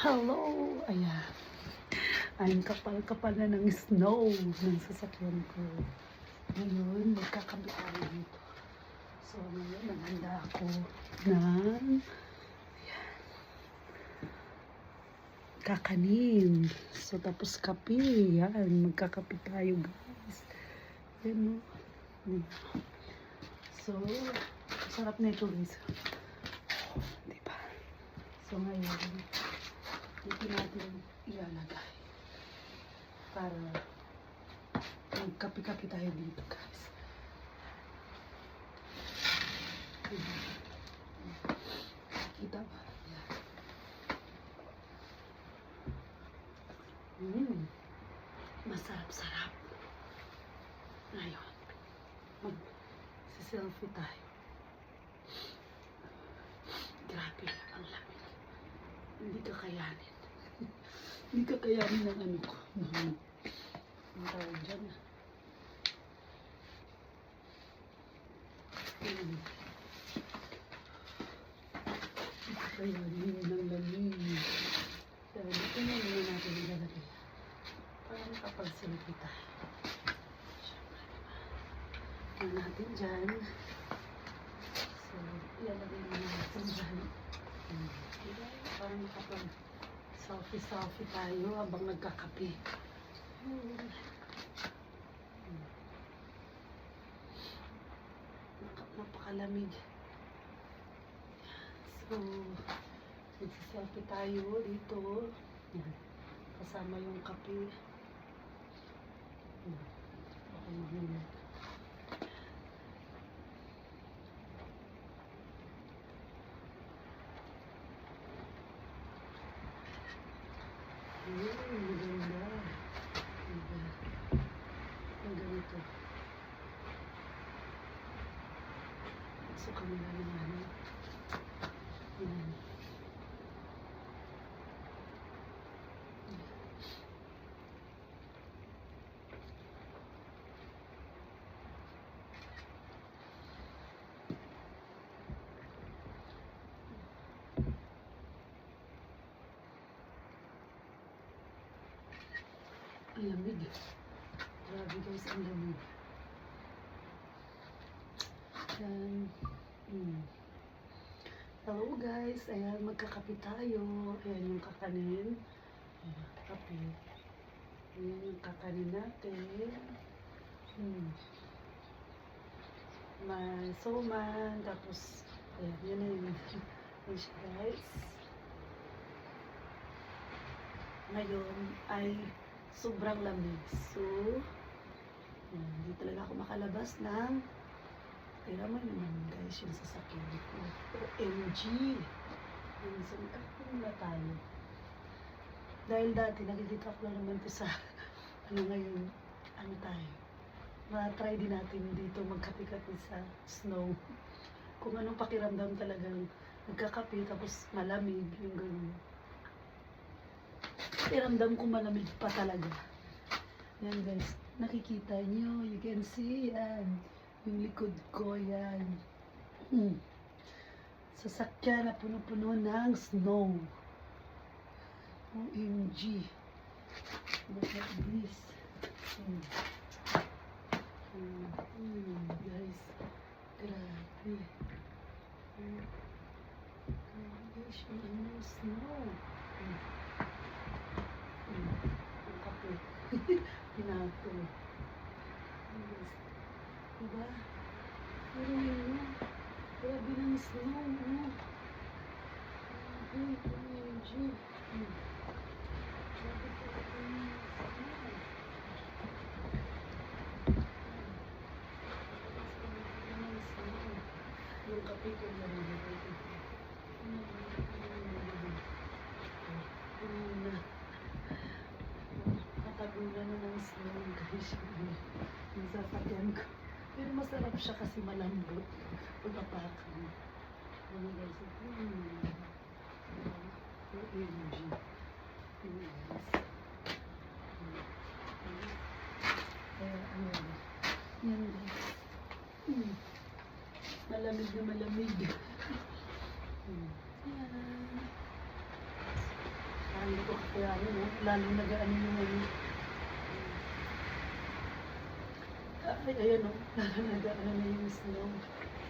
Hello! Ayan. Ang kapal-kapal na ng snow ng sasakyan ko. Ngayon, magkakabit tayo dito. So, ngayon, naghanda ako ng kakanin. So, tapos kape. Yan, magkakape tayo, guys. Yan, no? So, sarap na ito, guys. Diba? So, ngayon, dito natin ilalagay para magkape-kape tayo dito, guys. Kita ba? Masarap-sarap. Ngayon, mag-selfie tayo. Grabe, ang lamig. Hindi kakayanin. Hindi kakayanin ng ano ko. Ang tawag dyan. Hindi kakayanin ng lamig. Pero dito na muna natin ilalagay. Para makapag-selfie tayo. Siyempre, natin dyan. So, ilalagay muna natin dyan. Para makapag-selfie tayo habang nagkakape. Napakalamig. So, magsiselfie tayo dito. Yan. Kasama yung kape. Okay, mahulog. Maganda. Ang ganito. So, kami na naman. Yan. Ang lamig. Grabe guys, ang lamig. Yan. Hello guys, ayan, magkakape tayo. Ayan yung kakanin. Ayan, kape. Ayan yung kakanin natin. May soman, tapos, ayan, yun na yun. Ayan siya guys. Ngayon ay sobrang lamig. So, hindi talaga ako makalabas ng tira mo naman guys yung sasakyan ko. OMG! So, magkakaroon na tayo. Dahil dati, nakikita ko lang naman ito sa, ngayon, tayo. Ma-try din natin dito magkape-kape sa snow. Kung anong pakiramdam talagang nagkakape tapos malamig, yung gano'n. Pakiramdam ko malamig pa talaga. Yan guys, nakikita nyo, you can see, yan. Yung likod ko, yan. Sasakyan na puno-puno ng snow. OMG. Look at this. Guys, grabe. Guys, yung snow. Ang kape. Pinato. Diba? Pero yun, grabe ng snow, no? OMG. Grabe talaga ng snow. Yung kape ko na nilagay. Natagulan na ng snow, guys. Yung sasakyan ko. Pero masarap siya kasi malambot. Pagpapakan. Ano guys? OMG. Kaya ano yan guys. Malamig na malamig. Yan. hindi ko kakayanin, no? Lalo nag-ano yung ano. Ay, ayan, no? Lalo nag-ano na yung snow.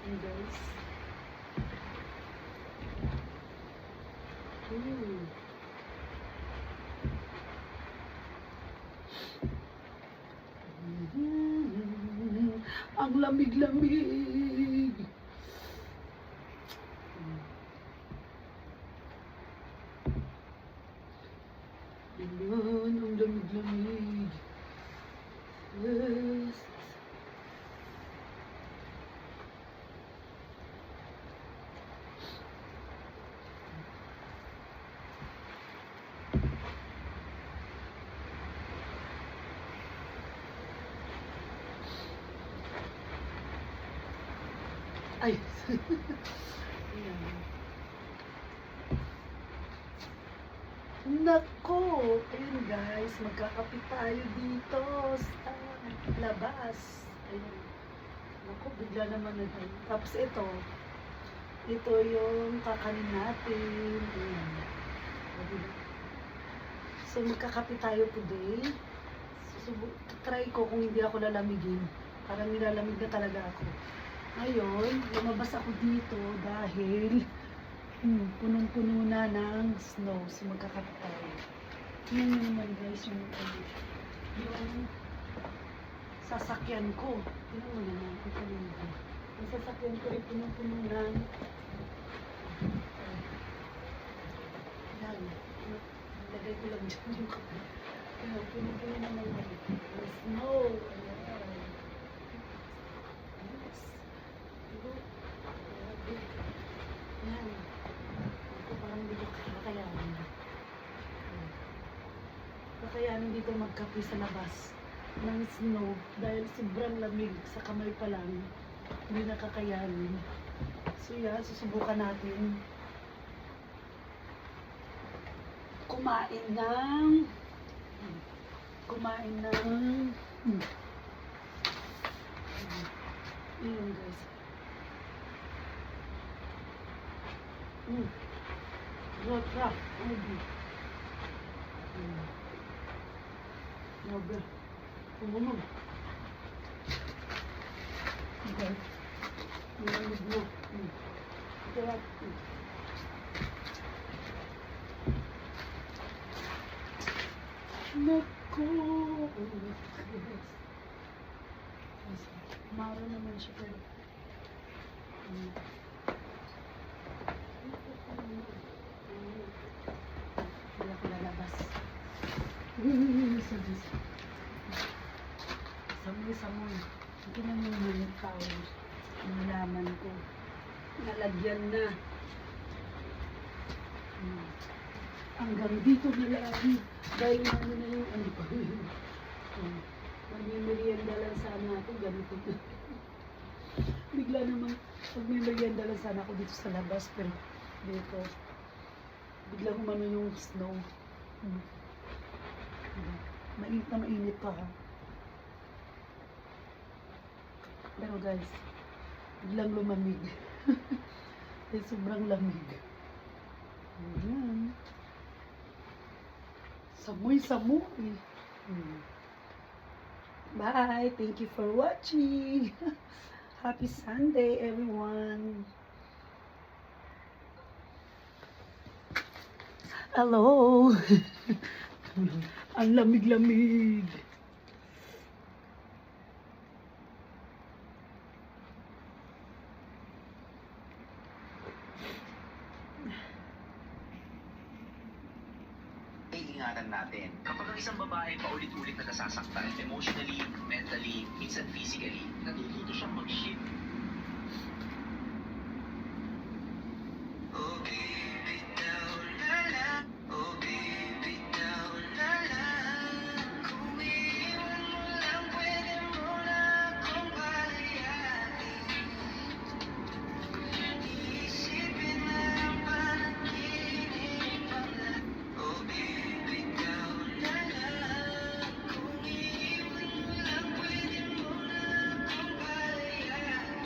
Ayan, guys. Ang lamig-lamig. Ayan, ang lamig-lamig. Yes. Ay. Ayan. Nako! Ayun guys, magkakape tayo dito sa labas. Ayun. Nako, bigla naman na tayo. Tapos ito yung kakanin natin. Ayan. So, magkakape tayo today. Try ko kung hindi ako lalamigin. Parang nilalamig na talaga ako. Ngayon, lumabas ako dito dahil punong-puno na ng snow. So, magkakape tayo. Yan naman guys, yung sasakyan ko. Tingnan mo naman, ito naman. Yung sasakyan ko ay punong-puno ng yan. Lagay ko lang dyan yung kape. Punong-puno na ng snow. Ayan. Yan. Ito parang hindi ko kakayanin. Kakayanin dito magkape sa labas ng snow dahil sobrang lamig sa kamay pa lang. Hindi nakakayanin. So yan, susubukan natin kumain ng yun guys. Rot. Grabe. Tumunog. Okay. Tumunog na. Sarap. Naku! Maro naman siya pero hindi ako lalabas. Samoy. Hindi na naman yung towel. Nalaman ko. Nalagyan na. Hanggang dito na lang. Dahil ano na yung ano pa yun. Magmimerienda lang sana ako. Ganito na. Bigla naman magmimerienda lang sana ako dito sa labas. Pero dito. Bigla humano yung snow. Mainit na mainit pa ha. Pero guys, biglang lumamig. Sobrang lamig. Ayan. Samoy. Bye. Thank you for watching. Happy Sunday, everyone. Hello. Ang lamig-lamig. Ingatan natin. Kapag ang isang babae paulit-ulit na nasasaktan, emotionally, mentally, minsan physically, natututo siyang mag-shift. Oh baby, now la la. Oh baby, now la la. Kung iiwan mo lang, pwede mo na akong palayain. Iisipin na lang panaginip ang lahat. Oh baby, now la la. Kung iiwan mo lang, pwede mo na akong palayain.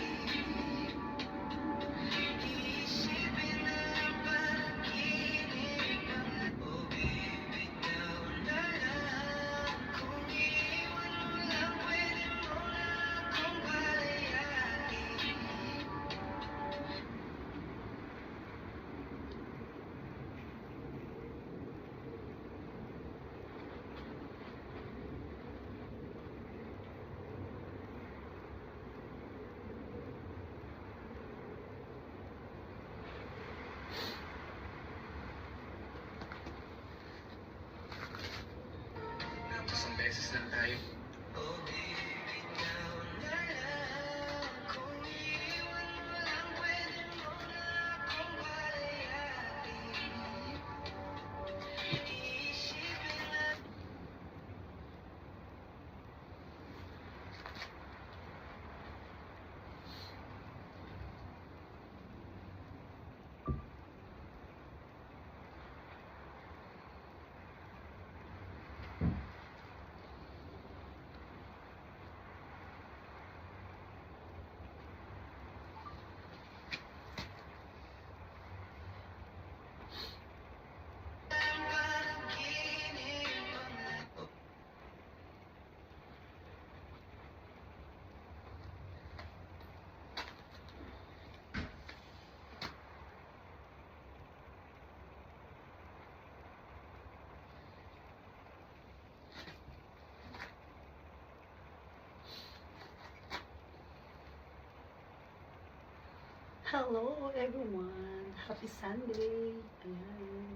Hello everyone! Happy Sunday! Ayan.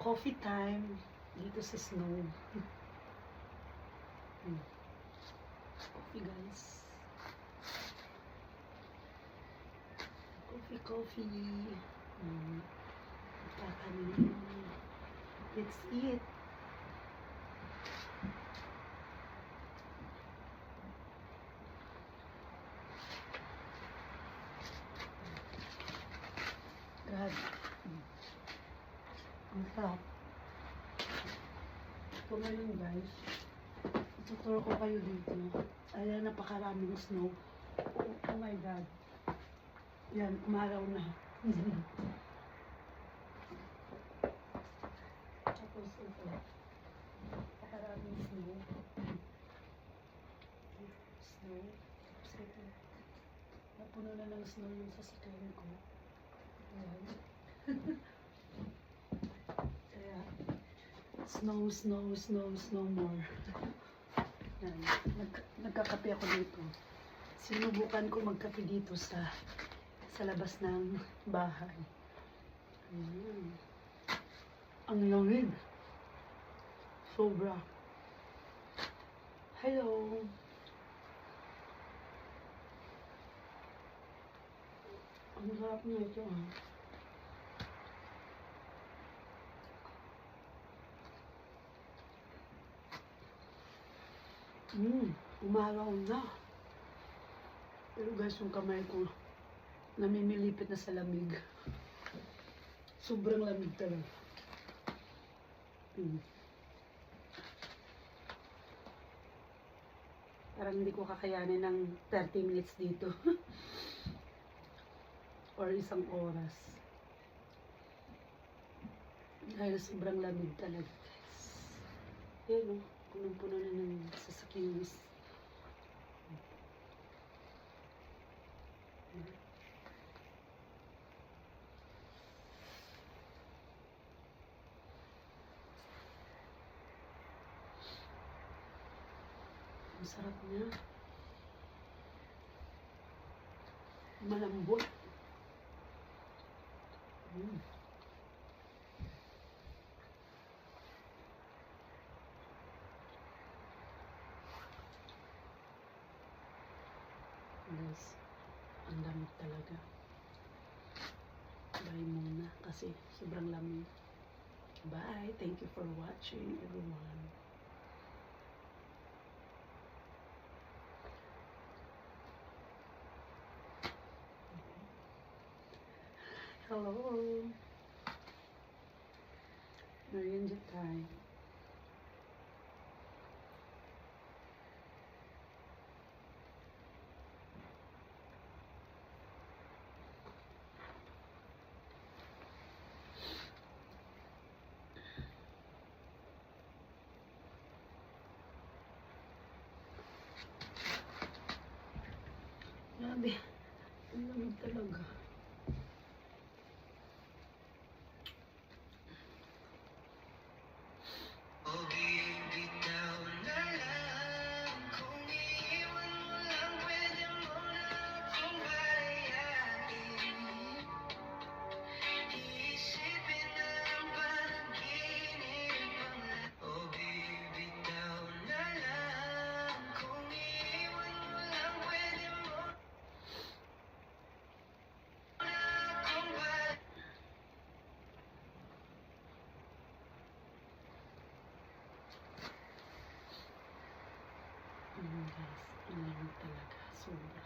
Coffee time dito sa snow. Coffee guys. Coffee. Kakanin. Let's eat. God. Ang sarap. Ito ngayon guys. Ituturo ko kayo dito. Ayan, napakaraming snow. Oh my God. Yan, umaraw na. Tapos ito. Napakaraming snow. Snow. Tapos ito. Napuno na ng snow yung sasakyan ko. Ayan. Kaya, snow more. Yan. Nagkakape ako dito. Sinubukan ko magkape dito sa labas ng bahay. Ayan. Ang lamig. Sobra. Hello. Ang sarap na ito ah. Umaraw na. Pero guys, yung kamay ko namimilipit na sa lamig. Sobrang lamig talaga. Parang hindi ko kakayanin ng 30 minutes dito. Or isang oras. Dahil sobrang lamig talaga guys. Yan o. Punong-puno na ng sasakyan. Ang sarap niya. Malambot. Guys, ang lamig talaga. Bye muna kasi sobrang lamig. Bye. Thank you for watching everyone. Hello. Merienda time. Grabe. Ang lamig talaga. Oh baby, now na lang. Kung iiwan mo lang, pwede mo na akong palayain. Iisipin na lang panaginip ang lahat. Oh baby, now na lang. Kung iiwan mo lang, pwede mo na akong palayain. Guys, ang lamig talaga. Sobra.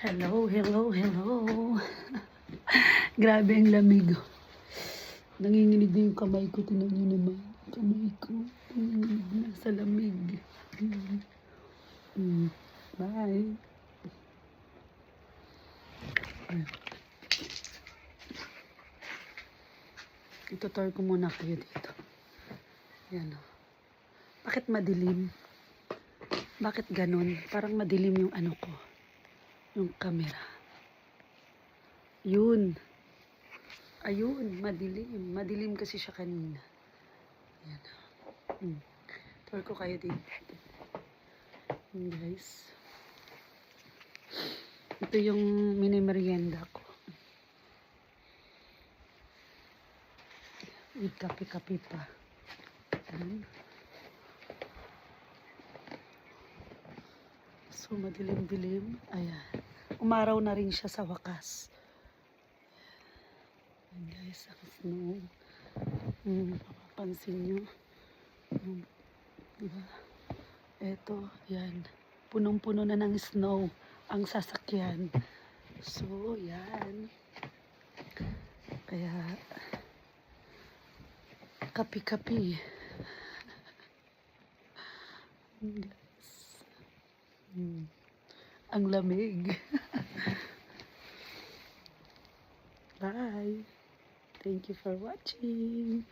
Hello. Grabe ang lamig. Nanginginig na yung kamay ko. Tingnan niyo naman. Kamay ko. Nanginginig na sa lamig. Bye. Itutur ko muna kayo dito. Yan o. Bakit madilim? Bakit ganun? Parang madilim yung ano ko. Yung camera. Yun. Ayun, madilim. Madilim kasi siya kanina. Yan. Tour ko kayo dito. Guys. Ito yung mini merienda ko. With kape-kape pa. Ayan. So, madilim-dilim. Ayan. Umaraw na rin siya sa wakas. Ayan guys, ang snow. Mapapansin nyo. Diba? Eto, yan. Punong-puno na ng snow ang sasakyan. So, yan. Kaya, kapi-kapi. Guys. Ang lamig. Bye. Thank you for watching.